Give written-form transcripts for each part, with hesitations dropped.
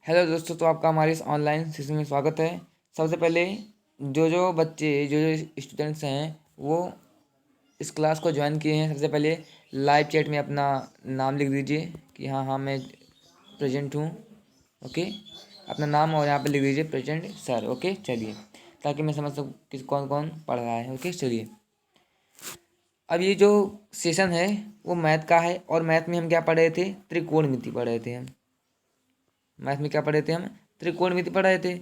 Hello दोस्तों, तो आपका हमारे इस ऑनलाइन सेशन में स्वागत है। सबसे पहले जो बच्चे जो स्टूडेंट्स हैं वो इस क्लास को ज्वाइन किए हैं, सबसे पहले लाइव चैट में अपना नाम लिख दीजिए कि हाँ हाँ मैं प्रेजेंट हूँ। ओके, अपना नाम और यहाँ पे लिख दीजिए प्रेजेंट सर। ओके चलिए, ताकि मैं समझ सकूँ कि कौन कौन पढ़ रहा है। ओके चलिए, अब ये जो सेशन है वो मैथ का है, और मैथ में हम क्या पढ़ रहे थे? त्रिकोणमिति पढ़ रहे थे हम। मैथ में क्या पढ़े थे हम? त्रिकोणमिति पढ़े थे।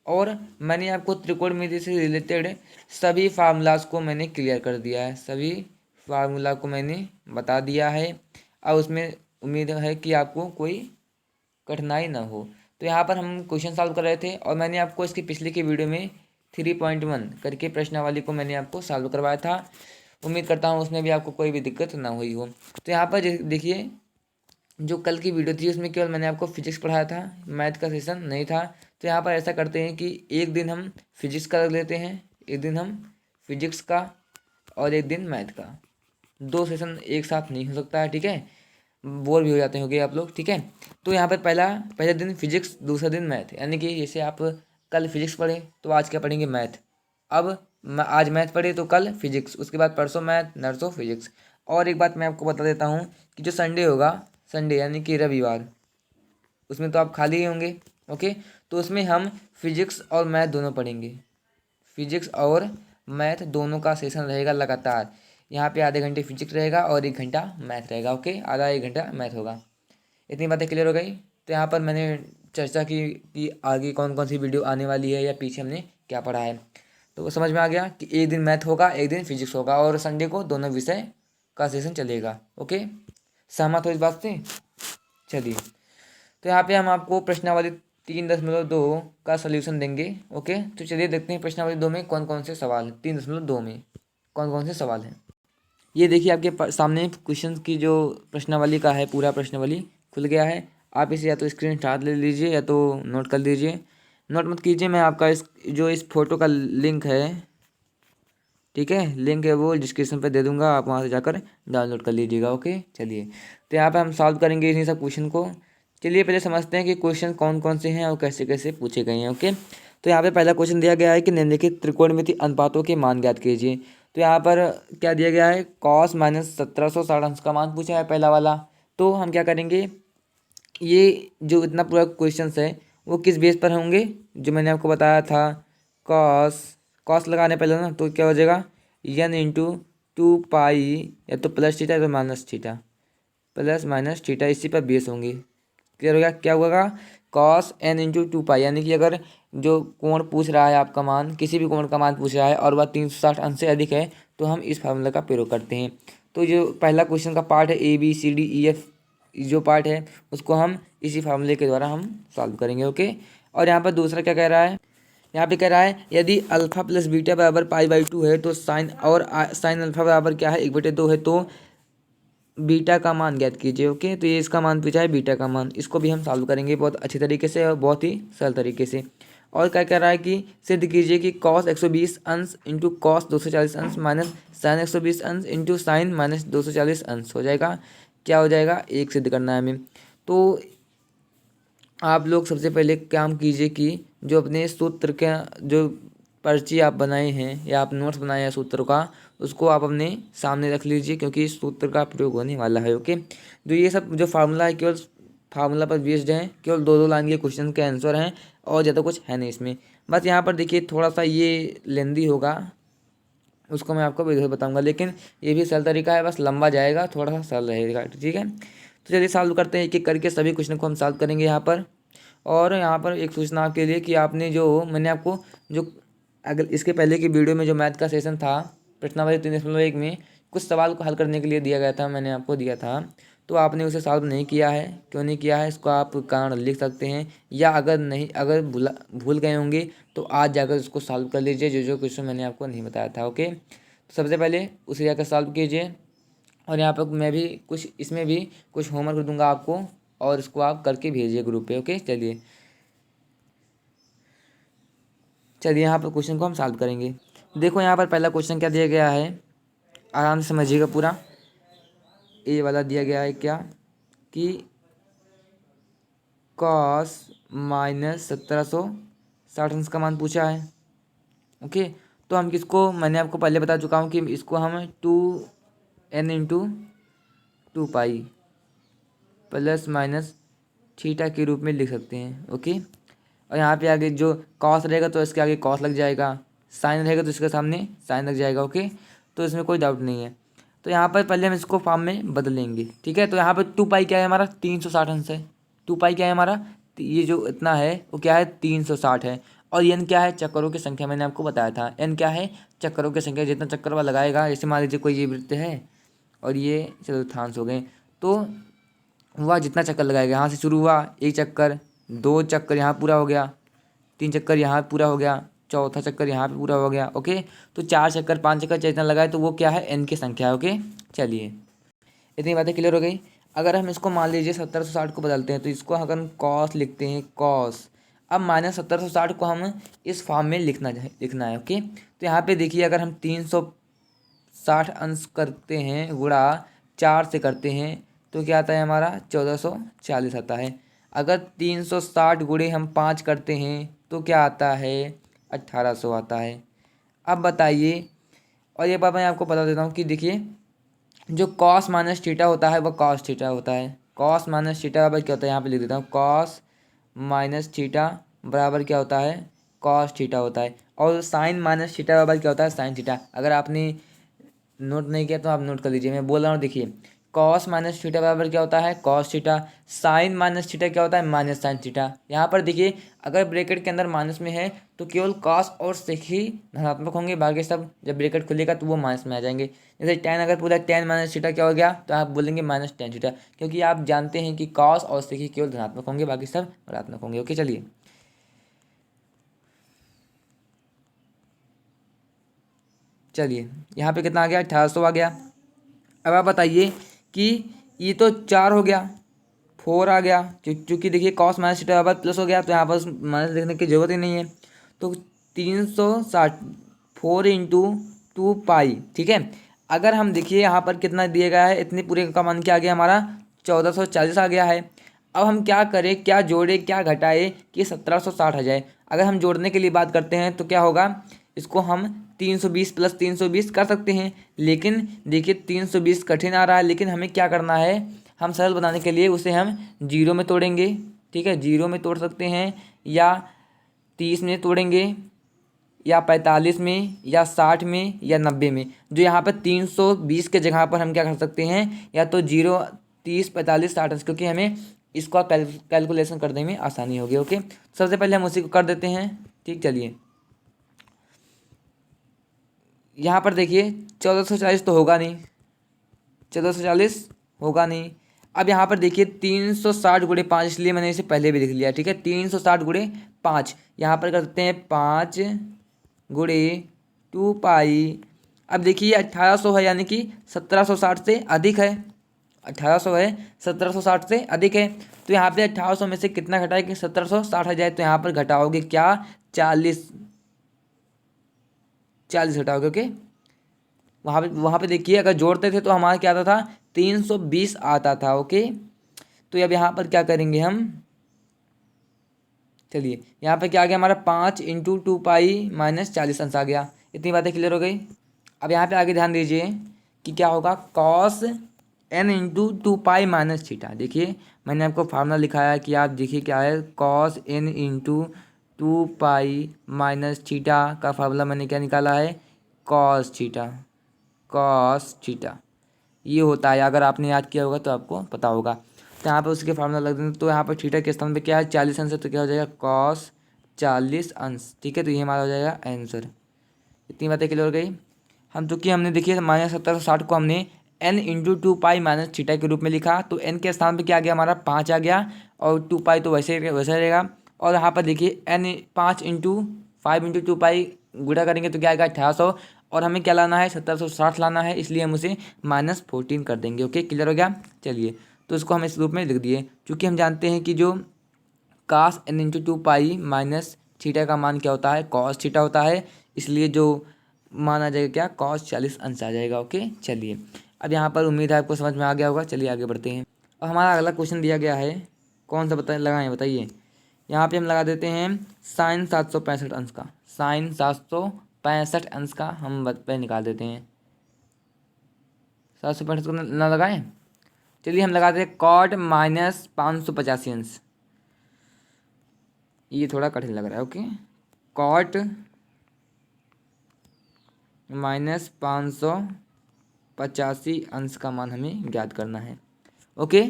और मैंने आपको त्रिकोणमिति से रिलेटेड सभी फार्मूलाज को मैंने क्लियर कर दिया है, सभी फार्मूला को मैंने बता दिया है। अब उसमें उम्मीद है कि आपको कोई कठिनाई ना हो। तो यहाँ पर हम क्वेश्चन सॉल्व कर रहे थे, और मैंने आपको इसकी पिछले की वीडियो में 3.1 करके प्रश्नावली को मैंने आपको सॉल्व करवाया था। उम्मीद करता हूँ उसमें भी आपको कोई भी दिक्कत ना हुई हो। तो यहाँ पर देखिए, जो कल की वीडियो थी उसमें केवल मैंने आपको फिजिक्स पढ़ाया था, मैथ का सेशन नहीं था। तो यहाँ पर ऐसा करते हैं कि एक दिन हम फिजिक्स का रख लेते हैं, एक दिन हम फिजिक्स का और एक दिन मैथ का। दो सेशन एक साथ नहीं हो सकता है, ठीक है? बोर भी हो जाते होंगे आप लोग, ठीक है? तो यहाँ पर पहले दिन फिजिक्स, दूसरा दिन मैथ। यानी कि जैसे आप कल फिजिक्स पढ़े तो आज क्या पढ़ेंगे? मैथ। अब आज मैथ पढ़े तो कल फिजिक्स, उसके बाद परसों मैथ, नरसों फिजिक्स। और एक बात मैं आपको बता देता हूँ कि जो संडे होगा, संडे यानी कि रविवार, उसमें तो आप खाली ही होंगे। ओके, तो उसमें हम फिजिक्स और मैथ दोनों पढ़ेंगे। फिजिक्स और मैथ दोनों का सेशन रहेगा लगातार। यहाँ पे आधे घंटे फिजिक्स रहेगा और 1 घंटा मैथ रहेगा। ओके, आधा 1 घंटा मैथ होगा। इतनी बातें क्लियर हो गई। तो यहाँ पर मैंने चर्चा की कि आगे कौन कौन सी वीडियो आने वाली है या पीछे हमने क्या पढ़ा है। तो वो समझ में आ गया कि एक दिन मैथ होगा, एक दिन फिजिक्स होगा, और संडे को दोनों विषय का सेशन चलेगा। ओके, सहमत हो इस बात से? चलिए, तो यहाँ पे हम आपको प्रश्नावली 3.2 का सलूशन देंगे। ओके, तो चलिए देखते हैं प्रश्नावली 2 में कौन कौन से सवाल हैं। 3.2 में कौन कौन से सवाल हैं, ये देखिए आपके सामने क्वेश्चन की जो प्रश्नावली का है, पूरा प्रश्नावली खुल गया है। आप इसे या तो स्क्रीन शॉट ले लीजिए या तो नोट कर लीजिए। नोट मत कीजिए, मैं आपका इस फोटो का लिंक है, ठीक है, लिंक है वो डिस्क्रिप्शन पे दे दूंगा, आप वहाँ से जाकर डाउनलोड कर लीजिएगा। ओके चलिए, तो यहाँ पे हम सॉल्व करेंगे इन्हीं सब क्वेश्चन को। चलिए पहले समझते हैं कि क्वेश्चन कौन कौन से हैं और कैसे कैसे पूछे गए हैं। ओके, तो यहाँ पे पहला क्वेश्चन दिया गया है कि निम्नलिखित त्रिकोणमिति अनुपातों के मान ज्ञात कीजिए। तो यहाँ पर क्या दिया गया है? कॉस माइनस 1760 अंश का मान पूछा है पहला वाला। तो हम क्या करेंगे, ये जो इतना पूरा क्वेश्चन है वो किस बेस पर होंगे? जो मैंने आपको बताया था, कॉस कॉस लगाने पहले ना, तो क्या हो जाएगा? एन इंटू 2 पाई, या तो प्लस थीटा या तो minus theta, plus minus theta, इसी पर बेस होंगे। क्लियर हो गया? क्या होगा? कॉस एन इंटू 2 पाई, यानी कि अगर जो कोण पूछ रहा है आपका मान, किसी भी कोण का मान पूछ रहा है और वह 360 अंश से अधिक है, तो हम इस फार्मूला का प्रयोग करते हैं। तो जो पहला क्वेश्चन का पार्ट है ABCDEF, जो पार्ट है उसको हम इसी फार्मूले के द्वारा हम सॉल्व करेंगे। ओके, और यहाँ पर दूसरा क्या कह रहा है? यहाँ पे कह रहा है यदि अल्फा प्लस बीटा बराबर पाई/2 है तो साइन और साइन अल्फा बराबर क्या है? 1/2 है, तो बीटा का मान ज्ञात कीजिए। ओके, तो ये इसका मान पूछा है, बीटा का मान। इसको भी हम सॉल्व करेंगे बहुत अच्छी तरीके से और बहुत ही सरल तरीके से। और क्या कह रहा है कि सिद्ध कीजिए कि कॉस 120 अंश इंटू कॉस 240 अंश माइनस साइन 120 अंश इंटू साइन माइनस 240 अंश हो जाएगा। क्या हो जाएगा? एक सिद्ध करना है हमें। तो आप लोग सबसे पहले काम कीजिए कि जो अपने सूत्र का जो पर्ची आप बनाए हैं या आप नोट्स बनाए हैं सूत्र का, उसको आप अपने सामने रख लीजिए, क्योंकि इस सूत्र का प्रयोग होने वाला है। ओके, जो ये सब जो फार्मूला है केवल फार्मूला पर बेस्ड है, केवल 2-2 लाइन के क्वेश्चन के आंसर हैं और ज़्यादा कुछ है नहीं इसमें। बस यहाँ पर देखिए थोड़ा सा ये लेंदी होगा, उसको मैं आपको वीडियो बताऊंगा, लेकिन ये भी सरल तरीका है, बस लंबा जाएगा, थोड़ा सा सरल रहेगा, ठीक है? तो चलिए सॉल्व करते हैं, एक एक करके सभी क्वेश्चन को हम सॉल्व करेंगे यहाँ पर। और यहाँ पर एक सूचना आपके लिए कि आपने जो मैंने आपको जो अगर इसके पहले की वीडियो में जो मैथ का सेशन था, प्रश्नावली 3.1 में कुछ सवाल को हल करने के लिए दिया गया था, मैंने आपको दिया था, तो आपने उसे सॉल्व नहीं किया है। क्यों नहीं किया है, इसको आप कारण लिख सकते हैं, या अगर भूल गए होंगे तो आज जाकर उसको सॉल्व कर लीजिए, जो जो क्वेश्चन मैंने आपको नहीं बताया था। ओके, तो सबसे पहले उसे जाकर सॉल्व कीजिए, और यहाँ पर मैं भी कुछ इसमें भी कुछ होमवर्क दूंगा आपको, और इसको आप करके भेजिए ग्रुप पे। ओके चलिए, यहाँ पर क्वेश्चन को हम सॉल्व करेंगे। देखो यहाँ पर पहला क्वेश्चन क्या दिया गया है, आराम से समझिएगा पूरा। ये वाला दिया गया है क्या कि कॉस माइनस 1760 अंश का मान पूछा है। ओके, तो हम किसको, मैंने आपको पहले बता चुका हूँ कि इसको हम 2n into 2 pi plus minus theta के रूप में लिख सकते हैं। ओके, और यहाँ पे आगे जो कॉस रहेगा तो इसके आगे कॉस लग जाएगा, साइन रहेगा तो इसके सामने साइन लग जाएगा। ओके, तो इसमें कोई डाउट नहीं है। तो यहाँ पर पहले हम इसको फॉर्म में बदलेंगे। ठीक है, तो यहाँ पर 2 पाई क्या है हमारा, 360 अंश है। 2 पाई क्या है हमारा, ये जो इतना है वो क्या है, 360 है। और एन क्या है, चक्करों की संख्या, मैंने आपको बताया था एन क्या है, चक्करों की संख्या। जितना चक्कर वाला लगाएगा, जैसे मान लीजिए कोई ये वृत्त है और ये चतुर्थांश हो गए, तो वह जितना चक्कर लगाएगा, यहाँ से शुरू हुआ 1 चक्कर, 2 चक्कर यहाँ पूरा हो गया, 3 चक्कर यहाँ पूरा हो गया, चौथा चक्कर यहाँ पे पूरा हो गया। ओके, तो 4 चक्कर 5 चक्कर जितना लगाए तो वो क्या है, एन की संख्या है। ओके, चलिए इतनी बातें क्लियर हो गई। अगर हम इसको मान लीजिए 1760 को बदलते हैं, तो इसको अगर हम कॉस लिखते हैं, कॉस, अब माइनस 1760 को हम इस फॉर्म में लिखना है। ओके, तो यहाँ पे देखिए, अगर हम 360 अंश करते हैं गुणा 4 से करते हैं तो क्या आता है हमारा, 1440 आता है। अगर 360 गुणे हम 5 करते हैं तो क्या आता है, 1800 आता है। अब बताइए, और ये बात मैं आपको बता देता हूँ कि देखिए, जो कॉस माइनस थीटा होता है वह कॉस थीटा होता है। कॉस माइनस थीटा बराबर क्या होता है, यहाँ पे लिख देता हूँ, कॉस माइनस थीटा बराबर क्या होता है, कॉस थीटा होता है। और साइन माइनस थीटा बराबर क्या होता है, साइन थीटा। अगर आपने नोट नहीं किया तो आप नोट कर लीजिए, मैं बोल रहा हूँ। देखिए, कॉस माइनस थीटा बराबर क्या होता है, cos theta. Sine minus theta क्या होता है, माइनस साइन थीटा। यहाँ पर देखिए, अगर ब्रैकेट के अंदर माइनस में है तो केवल कॉस और सेक ही धनात्मक होंगे, बाकी सब जब ब्रैकेट खुलेगा तो वो माइनस में आ जाएंगे। जैसे टेन, अगर पूरा टेन माइनस थीटा क्या हो गया, तो आप बोलेंगे माइनस टेन थीटा, क्योंकि आप जानते हैं कि कॉस और सेक ही केवल धनात्मक होंगे, बाकी सब ऋणात्मक होंगे। ओके, चलिए चलिए यहाँ पे कितना आ गया, 1800 आ गया। अब आप बताइए कि ये तो 4 हो गया, 4 आ गया, चूँकि देखिए कॉस माइनस थीटा बराबर प्लस हो गया, तो यहाँ पर माइनस लिखने की जरूरत ही नहीं है। तो 360, 4 इंटू 2 पाई। ठीक है, अगर हम देखिए यहाँ पर कितना दिया गया है, इतने पूरे का मान क्या आ गया हमारा, 1440 आ गया है। अब हम क्या करें, क्या जोड़े क्या घटाए कि 1760 आ जाए। अगर हम जोड़ने के लिए बात करते हैं तो क्या होगा, इसको हम 320 प्लस 320 कर सकते हैं। लेकिन देखिए 320 कठिन आ रहा है, लेकिन हमें क्या करना है, हम सरल बनाने के लिए उसे हम जीरो में तोड़ेंगे। ठीक है, जीरो में तोड़ सकते हैं, या 30 में तोड़ेंगे, या 45 में, या 60 में, या 90 में। जो यहाँ पर 320 के जगह पर हम क्या कर सकते हैं, या तो 0, 30, 45, 60, क्योंकि हमें इसका कैलकुलेशन करने में आसानी होगी। ओके, सबसे पहले हम उसी को कर देते हैं। ठीक, चलिए यहाँ पर देखिए 1440 तो होगा नहीं, 1440 होगा नहीं। अब यहाँ पर देखिए 360 गुणे 5, इसलिए मैंने इसे पहले भी लिख लिया। ठीक है, 360 गुणे 5, यहाँ पर करते हैं 5 गुणे 2 पाई। अब देखिए 1800 है, यानी कि 1760 से अधिक है। 1800 है, 1760 से अधिक है। तो यहाँ पे 1800 में से कितना घटाए कि 1760 आ जाए, तो यहाँ पर घटाओगे क्या, 40, 40 घटाओगे। ओके, वहाँ पे देखिए, अगर जोड़ते थे तो हमारा क्या आता था, 320 आता था। ओके, तो अब यहाँ पर क्या करेंगे हम, चलिए यहाँ पे क्या आ गया हमारा, 5 इंटू 2 पाई माइनस 40 अंश आ गया। इतनी बातें क्लियर हो गई। अब यहाँ पे आगे ध्यान दीजिए कि क्या होगा, cos n into 2 pi minus theta. देखिए मैंने आपको फार्मूला लिखाया है कि आप देखिए क्या है, cos n into 2 pi minus theta का फार्मूला मैंने क्या निकाला है, कॉस थीटा, कॉस थीटा ये होता है। अगर आपने याद किया होगा तो आपको पता होगा। तो यहाँ पे उसके फार्मूला लग देंगे, तो यहाँ पर थीटा के स्थान पे क्या है, 40 अंश है, तो क्या हो जाएगा, कॉस 40 अंश। ठीक है, तो ये हमारा हो जाएगा आंसर। इतनी बातें क्लियर हो गई। हम चूँकि हमने देखिए माइनस 1760 को हमने n into 2 pi minus theta के रूप में लिखा, तो n के स्थान पे क्या आ गया हमारा, 5 आ गया, और 2 पाई तो वैसे वैसे रहेगा। और यहाँ पर देखिए n 5 इंटू 5 इंटू 2 पाई गुणा करेंगे तो क्या आएगा, 1800। और हमें क्या लाना है, 1760 लाना है, इसलिए हम उसे -14 कर देंगे। ओके, क्लियर हो गया। चलिए, तो इसको हम इस रूप में लिख दिए, क्योंकि हम जानते हैं कि जो कास n into 2 pi minus theta का मान क्या होता है, कॉस थीटा होता है, इसलिए जो मान आ जाएगा क्या, कॉस 40 अंश आ जाएगा। ओके, चलिए अब यहाँ पर उम्मीद है आपको समझ में आ गया होगा। चलिए आगे बढ़ते हैं। अब हमारा अगला क्वेश्चन दिया गया है कौन सा लगाएं बताइए। यहाँ पे हम लगा देते हैं साइन 765 अंश का, साइन 765 अंश का हम पे निकाल देते हैं। 765 को ना लगाएं, चलिए हम लगा देते हैं कॉट माइनस 585 अंश। ये थोड़ा कठिन लग रहा है। ओके, कॉट माइनस 585 अंश का मान हमें ज्ञात करना है। ओके,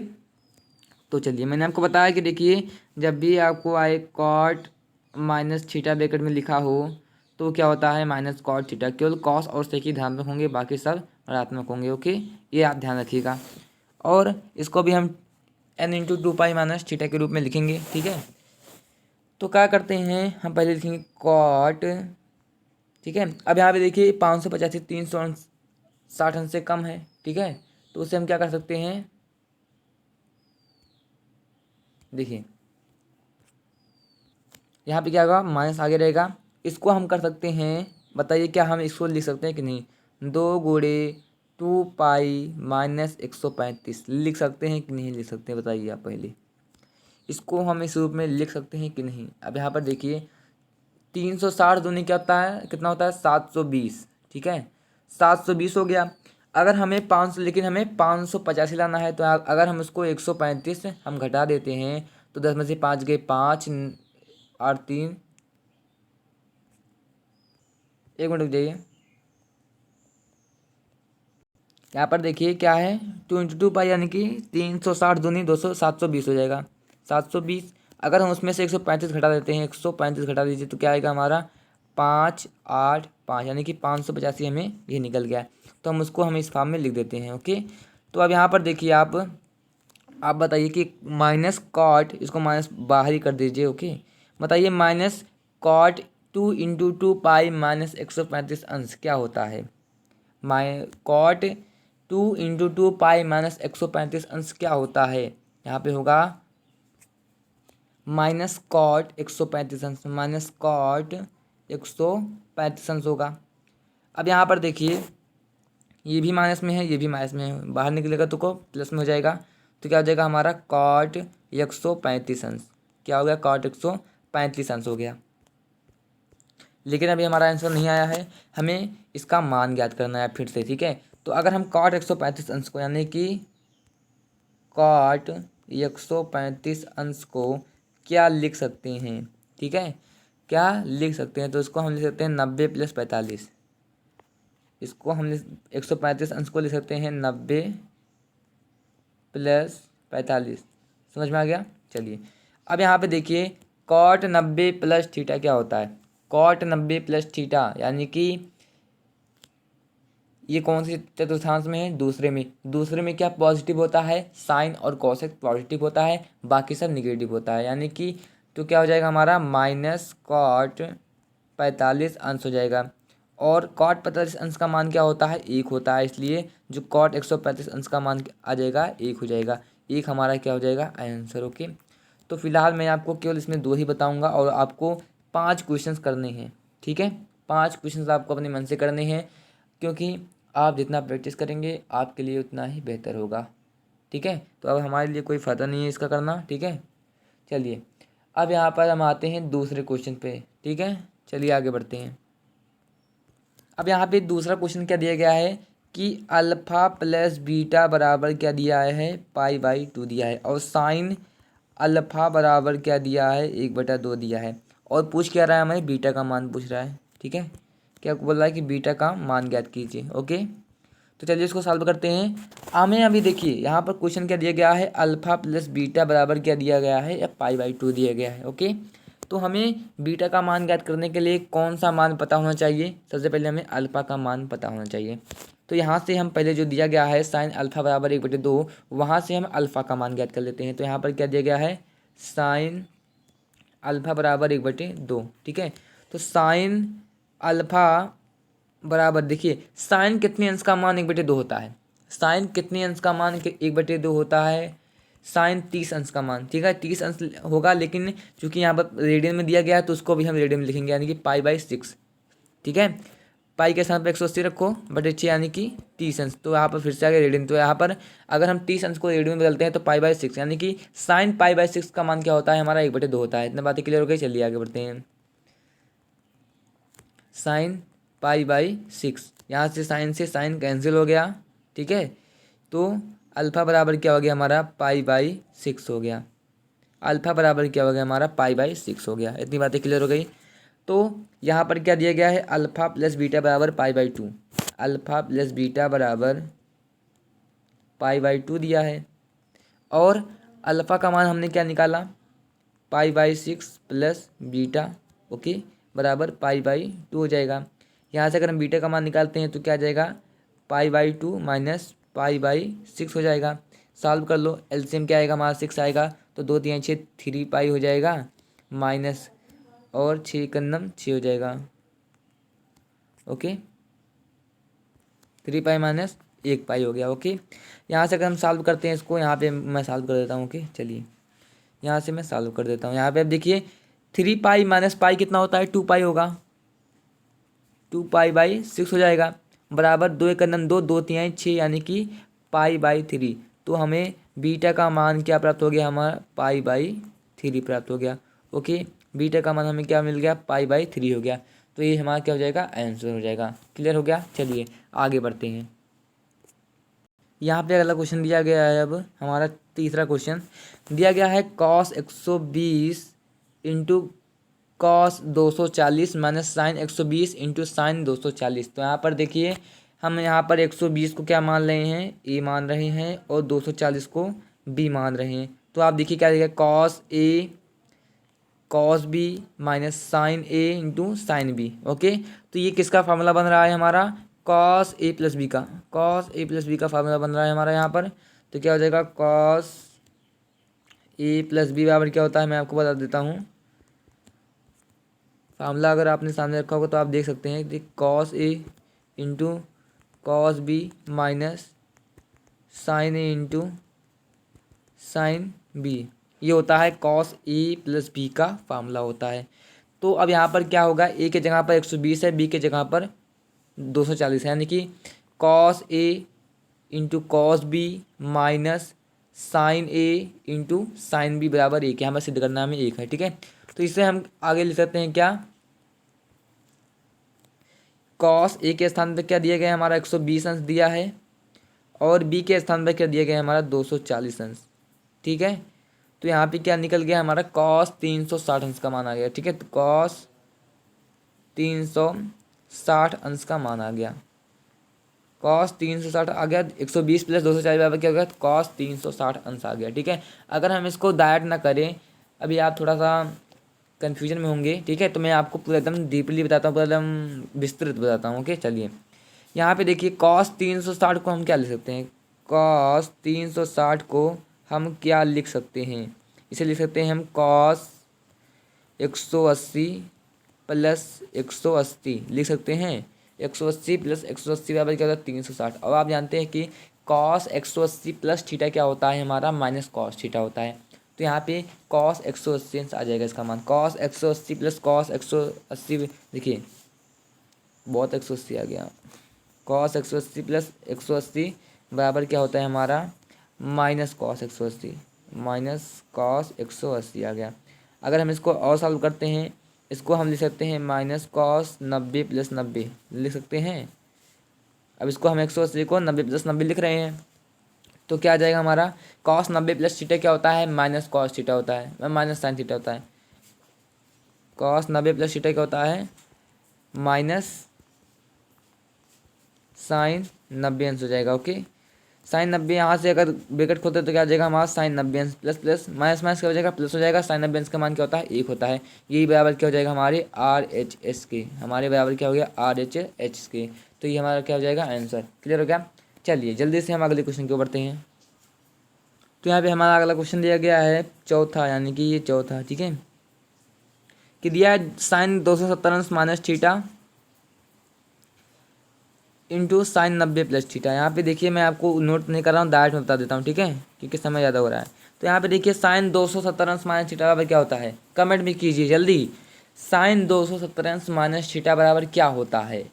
तो चलिए मैंने आपको बताया कि देखिए जब भी आपको आए कॉट माइनस थीटा ब्रैकेट में लिखा हो तो क्या होता है माइनस कॉट थीटा, केवल कॉस और सेक ही धनात्मक होंगे, बाकी सब ऋणात्मक होंगे। ओके, ये आप ध्यान रखिएगा। और इसको भी हम n into 2 pi minus theta के रूप में लिखेंगे। ठीक है, तो क्या करते हैं हम पहले लिखेंगे कॉट। ठीक है, अब यहाँ पे देखिए 585 360 अंश से कम है। ठीक है, तो उससे हम क्या कर सकते हैं, देखिए यहाँ पे क्या होगा माइनस आगे रहेगा, इसको हम कर सकते हैं। बताइए क्या हम इसको लिख सकते हैं कि नहीं, 2 × 2 पाई माइनस 135 लिख सकते हैं कि नहीं लिख सकते हैं, बताइए आप पहले। इसको हम इस रूप में लिख सकते हैं कि नहीं। अब यहाँ पर देखिए 360 दूनी क्या होता है, कितना होता है 720। ठीक है, 720 हो गया। अगर हमें 500 लेकिन हमें 585 लाना है, तो अगर हम उसको 135 हम घटा देते हैं तो 10 में से 5 गए 5 8 3, एक मिनट रुक जाइए। यहाँ पर देखिए क्या है 2 × 2 पाई यानी कि 360 दूनी 200 720 हो जाएगा। 720 अगर हम उसमें से 135 घटा देते हैं, 135 घटा दीजिए तो क्या आएगा हमारा 585 यानी कि 585 हमें ये निकल गया। तो हम इस फॉर्म में लिख देते हैं। ओके, तो अब यहाँ पर देखिए आप बताइए कि माइनस कॉट, इसको माइनस बाहर ही कर दीजिए। ओके, बताइए माइनस कॉट 2 × 2 पाई माइनस 135 अंश क्या होता है। कॉट 2 × 2 पाई माइनस 135 अंश क्या होता है, यहाँ पे होगा माइनस कॉट 135 अंश, माइनस कॉट 135 अंश होगा। अब यहाँ पर देखिए ये भी माइनस में है, ये भी माइनस में है, बाहर निकलेगा तो को प्लस में हो जाएगा। तो क्या हो जाएगा हमारा कॉट 135 अंश, क्या हो गया कॉट 135 अंश हो गया। लेकिन अभी हमारा आंसर नहीं आया है, हमें इसका मान ज्ञात करना है फिर से। ठीक है, तो अगर हम कॉट 135 अंश को यानी कि कॉट 135 अंश को क्या लिख सकते हैं, ठीक है क्या लिख सकते हैं, तो इसको हम लिख सकते हैं 90 + 45। इसको हम 135 अंश को लिख सकते हैं 90 + 45। समझ में आ गया। चलिए अब यहाँ पे देखिए कॉट 90 + थीटा क्या होता है, कॉट 90 + थीटा यानी कि ये कौन सी चतुर्थांश में है, दूसरे में। दूसरे में क्या पॉजिटिव होता है, साइन और कोसेक पॉजिटिव होता है, बाकी सब निगेटिव होता है। यानी कि तो क्या हो जाएगा हमारा माइनस कॉट 45 अंश हो जाएगा। और कॉट 45 अंश का मान क्या होता है, 1 होता है, इसलिए जो कॉट 135 अंश का मान आ जाएगा 1 हो जाएगा। 1 हमारा क्या हो जाएगा आंसर। ओके, तो फिलहाल मैं आपको केवल इसमें 2 ही बताऊंगा और आपको 5 क्वेश्चंस करने हैं। ठीक है, 5 क्वेश्चंस आपको अपने मन से करने हैं, क्योंकि आप जितना प्रैक्टिस करेंगे आपके लिए उतना ही बेहतर होगा। ठीक है, तो अब हमारे लिए कोई फ़ायदा नहीं है इसका करना। ठीक है, चलिए अब यहाँ पर हम आते हैं दूसरे क्वेश्चन पे। ठीक है, चलिए आगे बढ़ते हैं। अब यहाँ पे दूसरा क्वेश्चन क्या दिया गया है कि अल्फ़ा + बीटा बराबर क्या दिया है, π/2 दिया है, और साइन अल्फ़ा बराबर क्या दिया है 1/2 दिया है। और पूछ क्या रहा है हमें, बीटा का मान पूछ रहा है। ठीक है, क्या बोल रहा है कि बीटा का मान ज्ञात कीजिए। ओके, तो चलिए इसको सॉल्व करते हैं। हमें अभी देखिए यहाँ पर क्वेश्चन क्या दिया गया है, अल्फ़ा + बीटा बराबर क्या दिया गया है, या π/2 दिया गया है। ओके, तो हमें बीटा का मान ज्ञात करने के लिए कौन सा मान पता होना चाहिए, सबसे पहले हमें अल्फ़ा का मान पता होना चाहिए। तो यहाँ से हम पहले जो दिया गया है साइन अल्फ़ा बराबर 1/2, वहाँ से हम अल्फ़ा का मान ज्ञात कर लेते हैं। तो यहाँ पर क्या दिया गया है, साइन अल्फ़ा बराबर 1/2। ठीक है, तो साइन अल्फ़ा बराबर देखिए साइन कितने अंश का मान 1/2 होता है, साइन कितने अंश का मान 1/2 होता है, साइन 30 अंश का मान। ठीक है, 30 अंश होगा, लेकिन चूंकि यहाँ पर रेडियन में दिया गया है तो उसको भी हम रेडियन में लिखेंगे, यानी कि π/6। ठीक है, पाई के स्थान पर 180 रखो बटे 6 यानी कि 30 अंश। तो यहाँ पर फिर से आ गया रेडियन। तो यहाँ पर अगर हम 30 अंश को रेडियन में बदलते हैं तो पाई/6 यानी कि साइन पाई/6 का मान क्या होता है हमारा 1/2 होता है। इतना बातें क्लियर हो गई। चलिए आगे बढ़ते हैं। साइन पाई/6, यहाँ से साइन कैंसिल हो गया, ठीक है। तो अल्फ़ा बराबर क्या हो गया हमारा पाई/6 हो गया। अल्फ़ा बराबर क्या हो गया हमारा पाई/6 हो गया। इतनी बातें क्लियर हो गई। तो यहाँ पर क्या दिया गया है अल्फ़ा प्लस बीटा बराबर पाई/2। अल्फ़ा प्लस बीटा बराबर पाई/2 दिया है। और अल्फ़ा का मान हमने क्या निकाला पाई/6 प्लस बीटा, ओके, बराबर पाई/2 हो जाएगा। यहाँ से अगर हम बीटा का मान निकालते हैं तो क्या आ जाएगा पाई/2 माइनस पाई/6 हो जाएगा। सॉल्व कर लो, एलसीएम क्या आएगा हमारा 6 आएगा। तो 2 3 6 3 पाई हो जाएगा माइनस और 6 कन्नम 6 हो जाएगा, ओके। 3 पाई माइनस 1 पाई हो गया, ओके। यहाँ से अगर हम सॉल्व करते हैं इसको, यहाँ पे मैं सॉल्व कर देता हूँ, ओके। चलिए यहाँ से मैं सॉल्व कर देता हूँ। यहाँ पे अब देखिए 3 पाई माइनस पाई कितना होता है 2 पाई होगा। 2 पाई/6 हो जाएगा बराबर 2 एक कन्नम 2 2 3 6 यानी कि पाई/3। तो हमें बीटा का मान क्या प्राप्त हो गया हमारा पाई/3 प्राप्त हो गया, ओके। बीटा का मान हमें क्या मिल गया पाई/3 हो गया। तो ये हमारा क्या हो जाएगा आंसर हो जाएगा। क्लियर हो गया। चलिए आगे बढ़ते हैं। यहाँ पे अगला क्वेश्चन दिया गया है। अब हमारा तीसरा क्वेश्चन दिया गया है cos 120 into cos 240 minus sine 120 into sine 240। तो यहाँ पर देखिए हम यहाँ पर 120 को क्या मान रहे हैं ए मान रहे हैं और 240 को बी मान रहे हैं। तो आप देखिए क्या देगा cos A cos B minus sine A into sine B, okay. तो ये किसका फार्मूला बन रहा है हमारा कॉस ए प्लस बी का। कॉस ए प्लस बी का फार्मूला बन रहा है हमारा यहाँ पर। तो क्या हो जाएगा कॉस ए प्लस बी बराबर क्या होता है मैं आपको बता देता हूँ। फार्मूला अगर आपने सामने रखा होगा तो आप देख सकते हैं कि cos A into cos B minus sine A into sine B, ये होता है कॉस ए प्लस बी का फार्मूला होता है। तो अब यहाँ पर क्या होगा ए के जगह पर 120 है, बी के जगह पर 240 है, यानी कि cos A into cos B minus sine A into sine B बराबर 1 है। हमें सिद्ध करना में 1 है, ठीक है। तो इससे हम आगे लिख सकते हैं क्या कॉस ए के स्थान पर क्या दिया गया है हमारा 120 अंश दिया है और बी के स्थान पर क्या दिया गया है हमारा 240 अंश, ठीक है। तो यहाँ पे क्या निकल गया हमारा कॉस 360 अंश का मान आ गया, ठीक है। तो कॉस 360 अंश का मान आ गया। कॉस 360 आ गया 120 प्लस 240 बराबर क्या हो गया कॉस 360 अंश आ गया, ठीक है। अगर हम इसको डायरेक्ट ना करें, अभी आप थोड़ा सा कन्फ्यूजन में होंगे, ठीक है। तो मैं आपको पूरा एकदम डीपली बताता हूँ, पूरा एकदम विस्तृत बताता हूँ, ओके। चलिए यहाँ पे देखिए कॉस 360 को हम क्या लिख सकते हैं कॉस 360 को हम क्या लिख सकते हैं इसे लिख सकते हैं हम कॉस 180 प्लस 180 लिख सकते हैं। 180 प्लस 180 बराबर क्या होता है 360। और आप जानते हैं कि कॉस 180 प्लस थीटा क्या होता है हमारा माइनस कॉस थीटा होता है। तो यहाँ पे कॉस 180 आ जाएगा इसका मान। कॉस 180 प्लस कॉस 180 देखिए बहुत 180 आ गया। कॉस 180 प्लस 180 बराबर क्या होता है हमारा माइनस कॉस 180 माइनस कॉस 180 आ गया। अगर हम इसको और सॉल्व करते हैं, इसको हम लिख सकते हैं माइनस कॉस 90 प्लस 90 लिख सकते हैं। अब इसको हम 180 को 90 प्लस 90 लिख रहे हैं तो क्या आ जाएगा हमारा कॉस 90 प्लस थीटा क्या होता है माइनस कॉस थीटा होता है, माइनस साइन थीटा होता है। कॉस 90 प्लस थीटा क्या होता है माइनस साइन 90 अंश हो जाएगा, ओके। साइन 90 यहाँ से अगर ब्रैकेट खोलते तो क्या आ जाएगा हमारा साइन 90 अंश प्लस प्लस माइनस माइनस क्या हो जाएगा प्लस हो जाएगा। साइन 90 अंश का मान क्या होता है 1 होता है। यही बराबर क्या हो जाएगा हमारे RHS के, हमारे बराबर क्या हो गया RHS के। तो ये हमारा क्या हो जाएगा आंसर। क्लियर हो गया। चलिए जल्दी से हम अगले क्वेश्चन की ओर बढ़ते हैं। तो यहाँ पे हमारा अगला क्वेश्चन दिया गया है चौथा, यानी कि ये चौथा, ठीक है, कि दिया है साइन 270 अंश minus theta into sine 90 plus theta. यहाँ पे देखिए मैं आपको नोट नहीं कर रहा हूँ, डायरेक्ट में बता देता हूँ, ठीक है, क्योंकि समय ज़्यादा हो रहा है। तो यहाँ पे देखिए साइन 270 अंश माइनस थीटा बराबर क्या होता है, कमेंट भी कीजिए जल्दी। साइन 270 अंश माइनस थीटा बराबर क्या होता है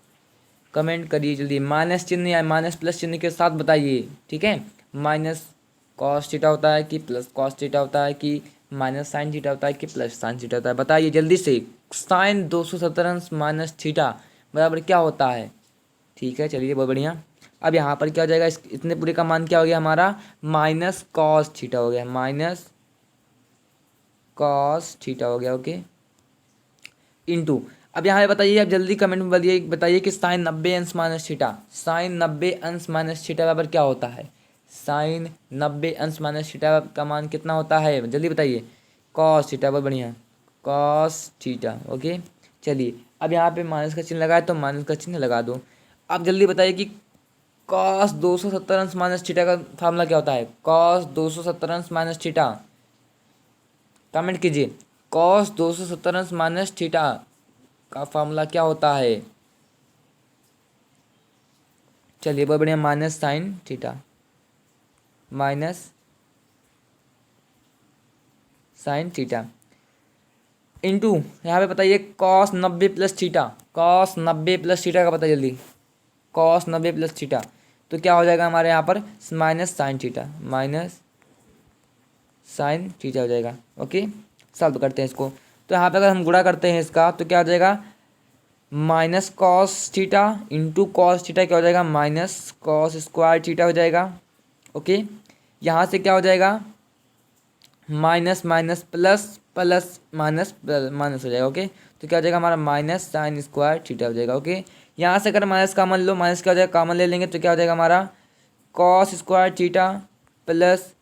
कमेंट करिए जल्दी, माइनस चिन्ह या माइनस प्लस चिन्ह के साथ बताइए, ठीक है। माइनस कॉस थीटा होता है कि प्लस कॉस थीटा होता है कि माइनस साइन थीटा होता है कि प्लस साइन थीटा होता है, बताइए जल्दी से। साइन 270 अंश माइनस थीटा बराबर क्या होता है? ठीक है, चलिए बहुत बढ़िया। अब यहाँ पर क्या हो जाएगा, इतने पूरे का मान क्या हो गया हमारा, माइनस कॉस थीटा हो गया, माइनस कॉस थीटा हो गया, ओके। इंटू, अब यहाँ पे बताइए, आप जल्दी कमेंट में बताइए कि साइन 90 अंश माइनस थीटा, साइन 90 अंश माइनस थीटा बराबर क्या होता है? साइन 90 अंश माइनस थीटा का मान कितना होता है, जल्दी बताइए। कॉस थीटा, बहुत बढ़िया, कॉस थीटा, ओके। चलिए अब यहाँ पे माइनस का चिन्ह लगाए तो माइनस का चिन्ह लगा दो। अब जल्दी बताइए कि कॉस 270 अंश माइनस थीटा का फार्मूला क्या होता है? कॉस 270 अंश माइनस थीटा, कमेंट कीजिए। कॉस 270 अंश माइनस थीटा का फार्मूला क्या होता है? चलिए बहुत बढ़िया, minus sine theta, minus sine theta into, यहाँ पे बताइए cos 90 plus theta, cos 90 plus theta का बताइए जल्दी, कॉस 90 प्लस थीटा, तो क्या हो जाएगा हमारे यहाँ पर, minus sine theta, minus sine theta हो जाएगा, ओके। सॉल्व करते हैं इसको, तो यहाँ पे अगर हम गुणा करते हैं इसका तो क्या हो जाएगा, minus cos theta into cos theta क्या हो जाएगा, माइनस कॉस स्क्वायर थीटा हो जाएगा, ओके। यहाँ से क्या हो जाएगा, minus minus plus, plus minus minus हो जाएगा, ओके। तो क्या हो जाएगा हमारा, माइनस साइन स्क्वायर थीटा हो जाएगा, ओके। यहाँ से अगर माइनस कॉमन लो, माइनस क्या हो जाएगा, कॉमन ले लेंगे तो क्या हो जाएगा हमारा, cos square theta plus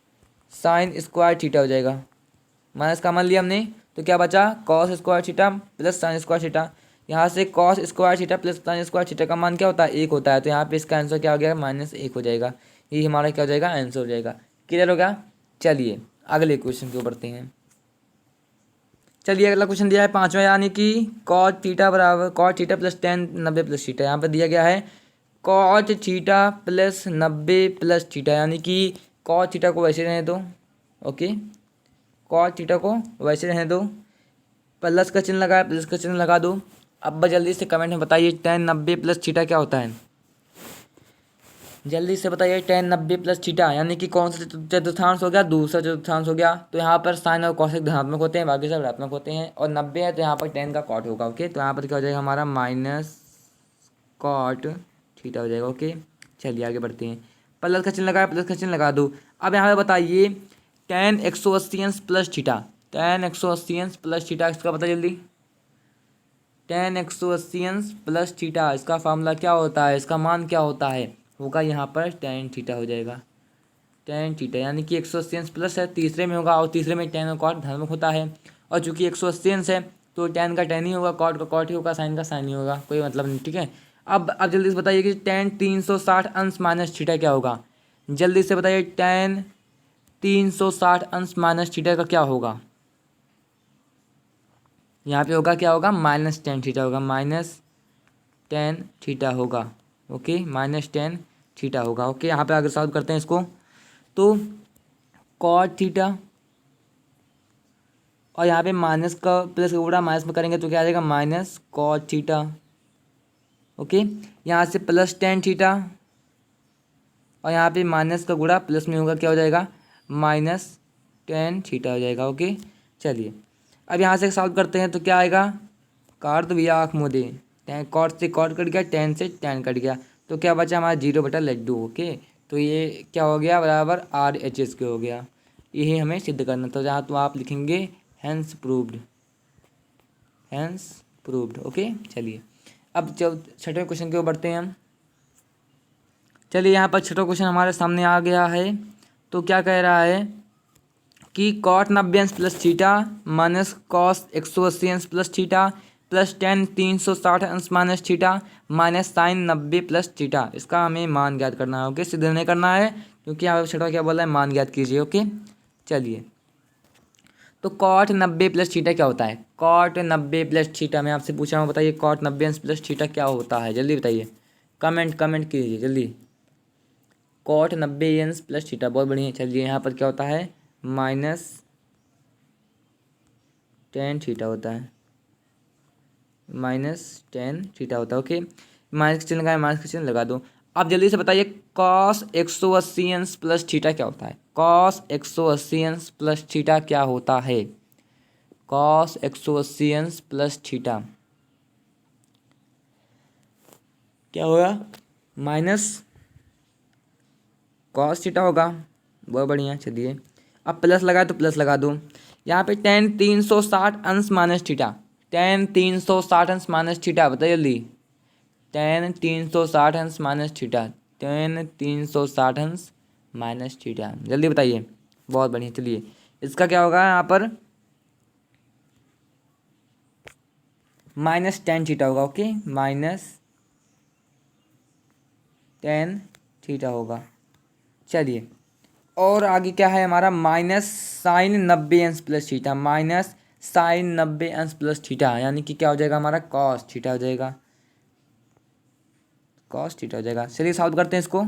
sign square theta हो जाएगा। माइनस कॉमन लिया हमने तो क्या बचा, cos square theta plus sign square theta. यहाँ से cos square theta plus sign square theta का मान क्या होता है, 1 होता है, तो यहाँ पे इसका आंसर क्या हो गया, -1 हो जाएगा। ये हमारा क्या हो जाएगा, आंसर हो जाएगा। क्लियर हो गया। चलिए अगले क्वेश्चन को बढ़ते हैं। चलिए अगला क्वेश्चन दिया है पाँचवा, यानी कि कॉट थीटा बराबर cot theta plus ten 90 plus theta. यहाँ पर दिया गया है cot theta plus 90 plus theta, यानी कि कॉट थीटा को वैसे रहने दो, ओके, कॉट थीटा को वैसे रहने दो, प्लस का चिन्ह लगाया, प्लस का चिन्ह लगा दो। अब जल्दी से कमेंट में बताइए टेन 90 प्लस थीटा क्या होता है, जल्दी से बताइए। टेन 90 प्लस थीटा यानी कि कौन सा चतुर्थांश हो गया, दूसरा चतुर्थांश हो गया। तो यहाँ पर साइन और कॉसेक धनात्मक होते हैं, बाकी सब ऋणात्मक होते हैं, और 90 है तो यहाँ पर टेन का कॉट होगा, ओके। तो यहाँ पर क्या हो जाएगा हमारा, माइनस कॉट थीटा हो जाएगा, ओके। चलिए आगे बढ़ते हैं। प्लस का चिन्ह लगाया, प्लस का चिन्ह लगा दो। अब यहाँ पर बताइए टेन 180 अंश प्लस थीटा, टेन 180 अंश प्लस थीटा इसका बताइए जल्दी। टेन 180 अंश प्लस थीटा इसका फार्मूला क्या होता है, इसका मान क्या होता है, होगा यहाँ पर टेन थीटा हो जाएगा, टेन थीटा, यानी कि 180 अंश प्लस है, तीसरे में होगा, और तीसरे में टेन और कॉट धनात्मक होता है, और चूंकि 180 अंश है तो टेन का टेन ही होगा, कॉट का कॉट ही होगा, साइन का साइन ही होगा, कोई मतलब नहीं, ठीक है। अब जल्दी से बताइए कि टेन 360 अंश माइनस थीटा क्या होगा, जल्दी से बताइए। टेन 360 अंश माइनस थीटा का क्या होगा, यहाँ पे होगा क्या होगा, -10 थीटा होगा, -10 थीटा होगा, ओके, -10 थीटा होगा, ओके। यहाँ पे अगर सॉल्व करते हैं इसको तो कॉट थीटा, और यहाँ पे माइनस का प्लस का गुणा माइनस में करेंगे तो क्या आ जाएगा, माइनस कॉट थीटा, ओके। यहाँ से +10 थीटा, और यहाँ पे माइनस का गुणा प्लस में होगा, क्या हो जाएगा, -10 थीटा हो जाएगा, ओके। चलिए अब यहाँ से सॉल्व करते हैं तो क्या आएगा, काट दो भैया आँख मुँह दे, टेन कॉट से कॉट कट गया, टेन से टेन कट गया, तो क्या बचा हमारा 0/लड्डू, ओके। तो ये क्या हो गया, बराबर RHS के हो गया। यही हमें सिद्ध करना था, जहाँ तो आप लिखेंगे hence proved, hence proved, okay. चलिए अब जब छठे क्वेश्चन की ओर बढ़ते हैं हम। चलिए यहाँ पर छठा क्वेश्चन हमारे सामने आ गया है, तो क्या कह रहा है कि कॉट 90 अंश प्लस थीटा माइनस कॉस 180 अंश प्लस थीटा प्लस टेन 360 अंश minus theta minus sine 90 plus theta, इसका हमें मान ज्ञात करना है, ओके। सिद्ध नहीं करना है क्योंकि यहाँ पर छठा क्या बोला है, मान ज्ञात कीजिए, ओके। चलिए तो कॉट 90 प्लस थीटा क्या होता है, कॉट 90 प्लस थीटा मैं आपसे पूछा हूँ, बताइए कॉट 90 अंश प्लस थीटा क्या होता है, जल्दी बताइए, कमेंट कीजिए जल्दी। कॉट 90 अंश प्लस थीटा, बहुत बढ़िया। चलिए यहाँ पर क्या होता है, -10 थीटा होता है, -10 थीटा होता है, ओके। माइनस का चिन्ह लगाए, माइनस का चिन्ह लगा दो। अब जल्दी से बताइए कॉस 180 अंश प्लस थीटा क्या होता है? कॉस 180 अंश प्लस थीटा क्या होता है? कॉस 180 अंश प्लस थीटा क्या होगा? माइनस कॉस थीटा होगा। बहुत बढ़िया, चलिए अब प्लस लगाए तो प्लस लगा दो। यहाँ पे टेन 360 अंश माइनस थीटा, टेन 360 अंश माइनस थीटा, बताइए जल्दी। टेन 360 अंश माइनस थीटा, टेन 360 अंश माइनस थीटा, जल्दी बताइए। बहुत बढ़िया, चलिए इसका क्या होगा यहाँ पर? माइनस टेन थीटा होगा। ओके, माइनस टेन थीटा होगा। चलिए और आगे क्या है हमारा? माइनस साइन 90 अंश प्लस थीटा, माइनस साइन 90 अंश प्लस थीटा, यानी कि क्या हो जाएगा हमारा? कॉस थीटा हो जाएगा, कॉस थीटा हो जाएगा। चलिए सॉल्व करते हैं इसको।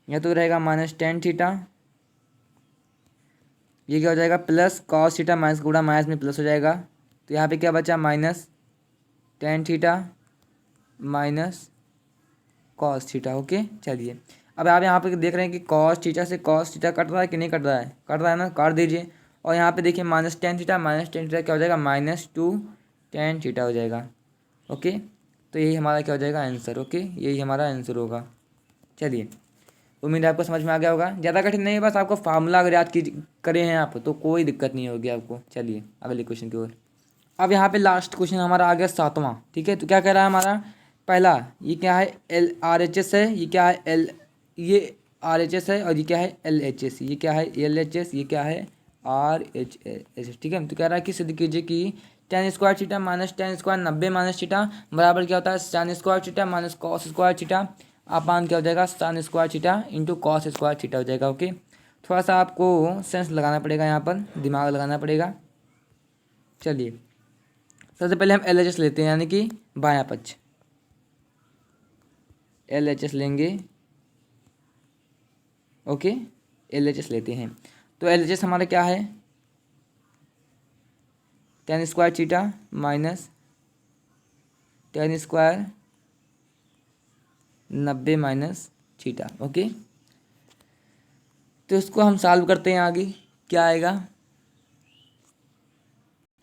यह तो रहेगा माइनस टेन थीटा, ये क्या हो जाएगा? प्लस कॉस थीटा, माइनस गुणा माइनस में प्लस हो जाएगा, तो यहाँ पे क्या बचा? Minus tan theta minus cos theta. Okay, चलिए अब आप यहाँ पे देख रहे हैं कि कॉस थीटा से कॉस थीटा कट रहा है कि नहीं कट रहा है? कट रहा है ना, काट दीजिए। और यहाँ पे देखिए minus tan theta, minus tan theta क्या हो जाएगा? माइनस टू टेन थीटा हो जाएगा। ओके, तो यही हमारा क्या हो जाएगा? आंसर। ओके, यही हमारा आंसर होगा। चलिए उम्मीद है आपको समझ में आ गया होगा। ज़्यादा कठिन नहीं है, बस आपको फार्मूला अगर याद की करे हैं आप तो कोई दिक्कत नहीं होगी आपको। चलिए अगले क्वेश्चन की ओर। अब यहाँ पे लास्ट क्वेश्चन हमारा आ गया सातवां। ठीक है, तो क्या कह रहा है हमारा? पहला ये क्या है? एल आर एच एस है, ये क्या है? एल, ये आर एच एस है, और ये क्या है? L H S. ये क्या है? एल एच एस, ये क्या है? R H S. ठीक है, तो कह रहा है कि सिद्ध कीजिए कि ten square theta minus ten square 90 minus theta बराबर क्या होता है? Sign square theta minus cos square theta upon क्या हो जाएगा? Sign square theta into cos square theta हो जाएगा। ओके, थोड़ा सा आपको सेंस लगाना पड़ेगा, यहाँ पर दिमाग लगाना पड़ेगा। चलिए सबसे पहले हम एल एच एस लेते हैं, यानी कि बायां पक्ष। एल एच एस लेंगे। ओके, एल एच एस लेते हैं, तो एल एच एस हमारा क्या है? Ten square theta minus ten square 90 minus theta. Okay, तो इसको हम सॉल्व करते हैं, आगे क्या आएगा?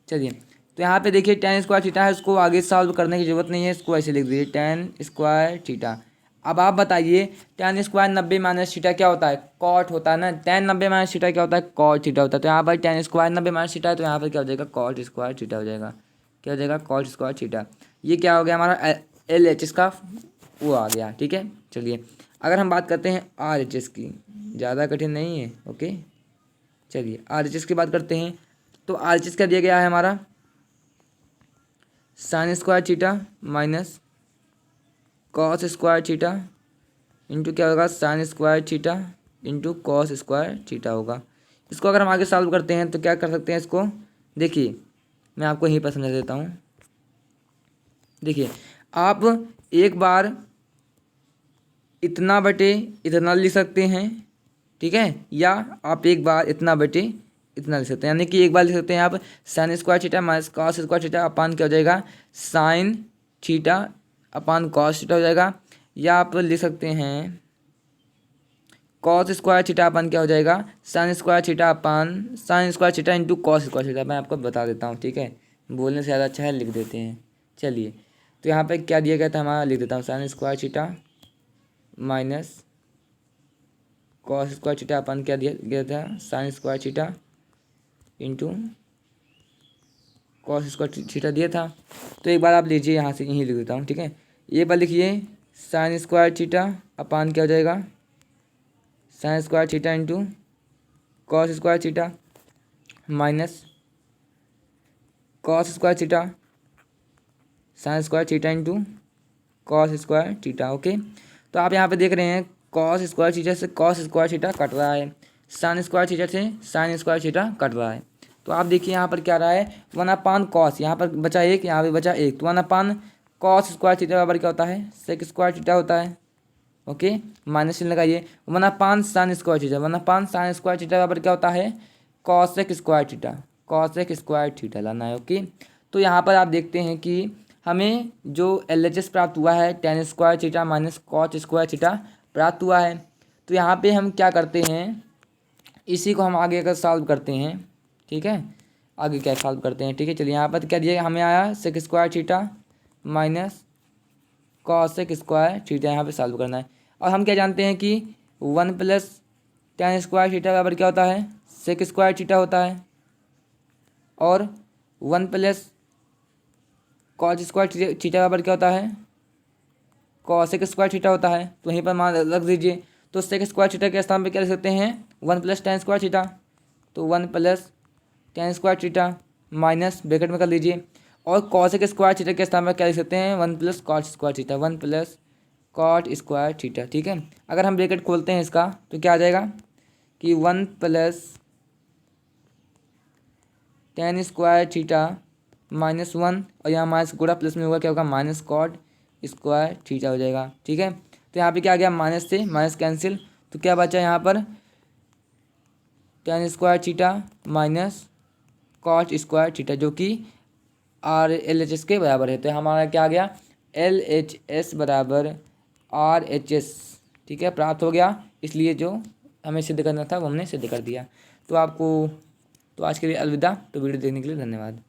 चलिए तो यहाँ पे देखिए टेन स्क्वायर थीटा है, इसको आगे सॉल्व करने की जरूरत नहीं है, इसको ऐसे लिख दीजिए टेन स्क्वायर थीटा। अब आप बताइए टेन स्क्वायर 90 माइनस थीटा क्या होता है? कॉट होता है ना। टेन 90 माइनस थीटा क्या होता है? कॉट थीटा होता है। तो यहाँ पर टेन स्क्वायर 90 माइनस थीटा है, तो यहाँ पर क्या हो जाएगा? कॉट स्क्वायर थीटा हो जाएगा। क्या हो जाएगा? Cot square theta. ये क्या हो गया हमारा? एल एच एस का वो आ गया। ठीक है, चलिए अगर हम बात करते हैं आर एच एस की, ज़्यादा कठिन नहीं है। ओके, चलिए आर एच एस की बात करते हैं। तो आर एच एस क्या दिया गया है हमारा? Sign square theta minus cos square theta into क्या होगा? Sign square theta into cos square theta होगा। इसको अगर हम आगे सॉल्व करते हैं तो क्या कर सकते हैं इसको? देखिए मैं आपको यहीं पर समझा देता हूँ। देखिए आप एक बार इतना बटे इतना लिख सकते हैं, ठीक है, या आप एक बार इतना बटे इतना लिख सकते हैं, यानी कि एक बार लिख सकते हैं आप sign square theta minus cos square theta upon क्या हो जाएगा? Sine theta upon cos theta हो जाएगा। या आप लिख सकते हैं कॉस स्क्वायर थीटा अपान क्या हो जाएगा? Sign square theta upon sign square theta into cos square theta. मैं आपको बता देता हूँ, ठीक है, बोलने से ज़्यादा अच्छा है लिख देते हैं। चलिए तो यहाँ पे क्या दिया गया था हमारा, लिख देता हूँ sine square theta minus cos square theta अपन क्या दिया गया था? Sine square theta into cos square theta दिया था। तो एक बार आप लीजिए, यहाँ से यहीं लिख देता हूँ, ठीक है। ये बार लिखिए साइन स्क्वायर थीटा अपान क्या हो जाएगा? Sign square theta into cos square theta minus cos square theta sine square theta into cos square theta. Okay, तो आप यहाँ पे देख रहे हैं कॉस स्क्वायर थीटा से कॉस स्क्वायर थीटा कट रहा है, साइन स्क्वायर थीटा से साइन स्क्वायर थीटा कट रहा है। तो आप देखिए यहाँ पर क्या रहा है? वन अपान कॉस, यहाँ पर बचा एक, यहाँ पे बचा एक, तो one upon cos square theta बराबर क्या होता है? सेक स्क्वायर थीटा होता है। ओके, माइनस चिन्ह लगाइए। One upon sign square theta, one upon sign square theta बराबर क्या होता है? Cosec square theta, cosec square theta लाना है। ओके, तो यहाँ पर आप देखते हैं कि हमें जो LHS प्राप्त हुआ है tan square theta minus cot square theta प्राप्त हुआ है। तो यहाँ पे हम क्या करते हैं, इसी को हम आगे का सॉल्व करते हैं। ठीक है, आगे क्या सॉल्व करते हैं। ठीक है, चलिए यहाँ पर क्या दिया हमें आया sec square theta minus cosec square theta, यहाँ पे सॉल्व करना है। और हम क्या जानते हैं कि 1 प्लस tan स्क्वायर थीटा बराबर क्या होता है, सेक स्क्वायर थीटा होता है। और 1 प्लस कॉस स्क्वायर थीटा बराबर क्या होता है, कॉसेक स्क्वायर थीटा होता है। तो वहीं पर मान रख दीजिए। तो सेक स्क्वायर थीटा के स्थान पे क्या लिख सकते हैं, 1 प्लस tan स्क्वायर थीटा। तो 1 plus tan square theta minus bracket में कर लीजिए। और कॉसेक स्क्वायर थीटा के स्थान पर क्या लिख सकते हैं, 1 plus cot square theta, 1 plus cot square theta. ठीक है, अगर हम ब्रैकेट खोलते हैं इसका तो क्या आ जाएगा कि 1 plus tan square theta minus 1, और यहाँ माइनस गुणा प्लस में होगा क्या होगा, माइनस कॉट स्क्वायर थीटा हो जाएगा। ठीक है, तो यहाँ पे क्या आ गया, माइनस से माइनस कैंसिल, तो क्या बचा यहाँ पर tan square theta minus cot square theta, जो कि RLHS के बराबर है। तो हमारा क्या आ गया, LHS बराबर RHS। ठीक है, प्राप्त हो गया। इसलिए जो हमें सिद्ध करना था वो हमने सिद्ध कर दिया। तो आपको तो आज के लिए अलविदा। तो वीडियो देखने के लिए धन्यवाद।